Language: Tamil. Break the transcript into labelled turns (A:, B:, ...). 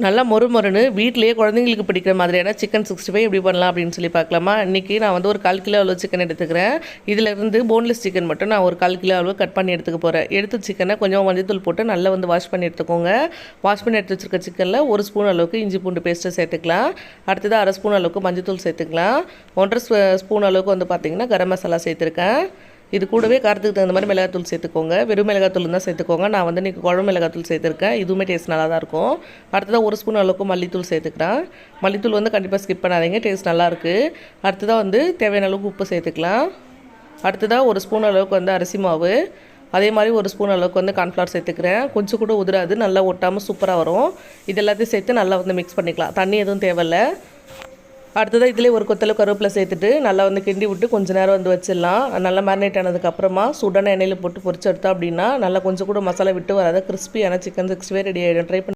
A: நல்லா மொறுன்னு வீட்டிலேயே குழந்தைங்களுக்கு பிடிக்கிற மாதிரியான சிக்கன் 65 எப்படி பண்ணலாம் அப்படின்னு சொல்லி பார்க்கலாமா. இன்றைக்கி நான் வந்து ஒரு 1/4 கிலோ அளவு சிக்கன் எடுத்துக்கிறேன். இதிலேருந்து போன்லெஸ் சிக்கன் மட்டும் நான் ஒரு 1/4 கிலோ அளவு கட் பண்ணி எடுத்துக்க போகிறேன். எடுத்து சிக்கனை கொஞ்சம் மஞ்சத்தூள் போட்டு நல்லா வந்து வாஷ் பண்ணி எடுத்துக்கோங்க. வாஷ் பண்ணி எடுத்து வச்சுருக்க சிக்கனில் 1 ஸ்பூன் அளவுக்கு இஞ்சி பூண்டு பேஸ்ட்டு சேர்த்துக்கலாம். அடுத்தது 1/2 ஸ்பூன் அளவுக்கு மஞ்சத்தூள் சேர்த்துக்கலாம். 1/2 ஸ்பூன் அளவுக்கு வந்து பார்த்திங்கன்னா கரம் மசாலா சேர்த்துருக்கேன். இது கூடவே காரத்துக்கு தகுந்த மாதிரி மிளகாத்தூள் சேர்த்துக்கோங்க. வெறும் மிளகாத்தூள் தான் சேர்த்துக்கோங்க. நான் வந்து இன்றைக்கி குழம்பு மிளகாத்தூள் சேர்த்துருக்கேன். இதுவுமே டேஸ்ட் நல்லா தான் இருக்கும். அடுத்ததாக 1 ஸ்பூன் அளவுக்கு மல்லித்தூள் சேர்த்துக்கிறேன். மல்லித்தூள் வந்து கண்டிப்பாக ஸ்கிப் பண்ணாதீங்க, டேஸ்ட் நல்லாயிருக்கு. அடுத்ததாக வந்து தேவையான அளவுக்கு உப்பு சேர்த்துக்கலாம். அடுத்ததாக 1 ஸ்பூன் அளவுக்கு வந்து அரிசி மாவு, அதே மாதிரி 1 ஸ்பூன் அளவுக்கு வந்து கார்ன்ஃப்ளவர் சேர்த்துக்கிறேன். கொஞ்சம் கூட உதிராது, நல்லா ஒட்டாமல் சூப்பராக வரும். இது எல்லாத்தையும் சேர்த்து நல்லா வந்து மிக்ஸ் பண்ணிக்கலாம். தண்ணி எதுவும் தேவையில்லை. அடுத்ததாக இதிலே ஒரு கொத்தளவு கருவேப்பிலை சேர்த்துட்டு நல்லா வந்து கிண்டி விட்டு கொஞ்சம் நேரம் வந்து வச்சிடலாம். நல்லா மேரினேட் ஆனதுக்கப்புறமா சூடான எண்ணெயில் போட்டு பொரிச்சு எடுத்தோம் அப்படின்னா நல்லா கொஞ்சம் கூட மசாலா விட்டு வராத கிறிஸ்பியான சிக்கன் 65 ரெடி ஆகிடும். ட்ரை பண்ணி